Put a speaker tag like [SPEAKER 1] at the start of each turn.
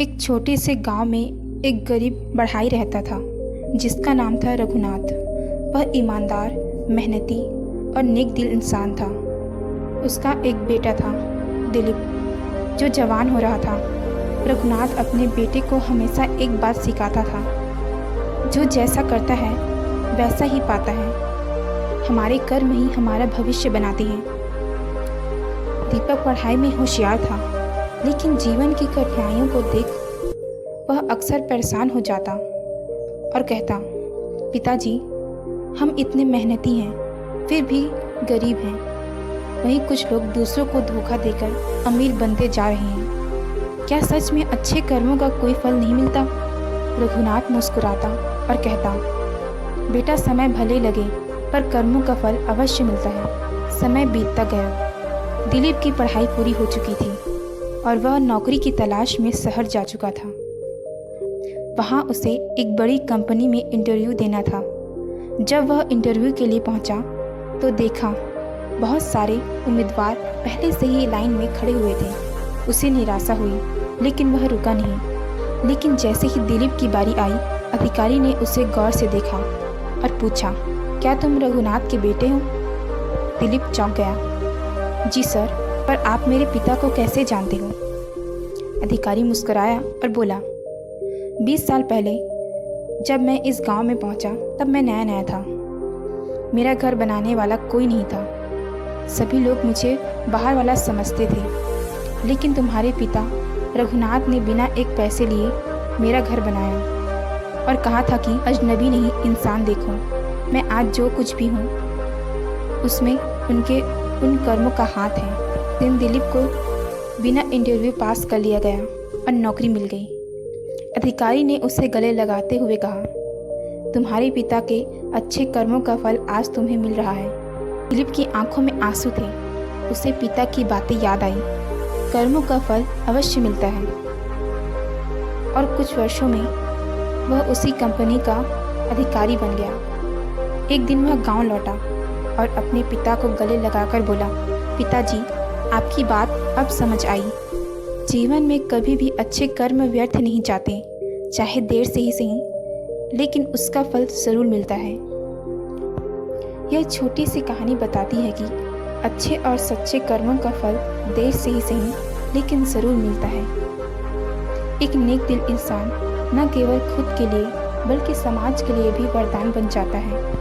[SPEAKER 1] एक छोटे से गांव में एक गरीब बढ़ाई रहता था जिसका नाम था रघुनाथ। वह ईमानदार, मेहनती और नेक दिल इंसान था। उसका एक बेटा था, दिलीप, जो जवान हो रहा था। रघुनाथ अपने बेटे को हमेशा एक बात सिखाता था, जो जैसा करता है वैसा ही पाता है। हमारे कर्म ही हमारा भविष्य बनाते हैं। दीपक पढ़ाई में होशियार था, लेकिन जीवन की कठिनाइयों को देख वह अक्सर परेशान हो जाता और कहता, पिताजी, हम इतने मेहनती हैं फिर भी गरीब हैं। वहीं कुछ लोग दूसरों को धोखा देकर अमीर बनते जा रहे हैं। क्या सच में अच्छे कर्मों का कोई फल नहीं मिलता? रघुनाथ मुस्कुराता और कहता, बेटा, समय भले लगे पर कर्मों का फल अवश्य मिलता है। समय बीतता गया। दिलीप की पढ़ाई पूरी हो चुकी थी और वह नौकरी की तलाश में शहर जा चुका था। वहाँ उसे एक बड़ी कंपनी में इंटरव्यू देना था। जब वह इंटरव्यू के लिए पहुँचा तो देखा बहुत सारे उम्मीदवार पहले से ही लाइन में खड़े हुए थे। उसे निराशा हुई, लेकिन वह रुका नहीं। लेकिन जैसे ही दिलीप की बारी आई, अधिकारी ने उसे गौर से देखा और पूछा, क्या तुम रघुनाथ के बेटे हो? दिलीप चौंक गया। जी सर, पर आप मेरे पिता को कैसे जानते हो? अधिकारी मुस्कुराया और बोला, 20 साल पहले जब मैं इस गांव में पहुंचा तब मैं नया नया था। मेरा घर बनाने वाला कोई नहीं था। सभी लोग मुझे बाहर वाला समझते थे। लेकिन तुम्हारे पिता रघुनाथ ने बिना एक पैसे लिए मेरा घर बनाया और कहा था कि अजनबी नहीं, इंसान देखो। मैं आज जो कुछ भी हूँ उसमें उनके उन कर्मों का हाथ है। दिन दिलीप को बिना इंटरव्यू पास कर लिया गया और नौकरी मिल गई। अधिकारी ने उसे गले लगाते हुए कहा, तुम्हारे पिता के अच्छे कर्मों का फल आज तुम्हें मिल रहा है। दिलीप की आंखों में आंसू थे। उसे पिता की बातें याद आई। कर्मों का फल अवश्य मिलता है। और कुछ वर्षों में वह उसी कंपनी का अधिकारी बन गया। एक दिन वह गांव लौटा और अपने पिता को गले लगाकर बोला, पिताजी, आपकी बात अब समझ आई। जीवन में कभी भी अच्छे कर्म व्यर्थ नहीं जाते, चाहे देर से ही सही, लेकिन उसका फल ज़रूर मिलता है। यह छोटी सी कहानी बताती है कि अच्छे और सच्चे कर्मों का फल देर से ही सही, लेकिन ज़रूर मिलता है। एक नेक दिल इंसान न केवल खुद के लिए बल्कि समाज के लिए भी वरदान बन जाता है।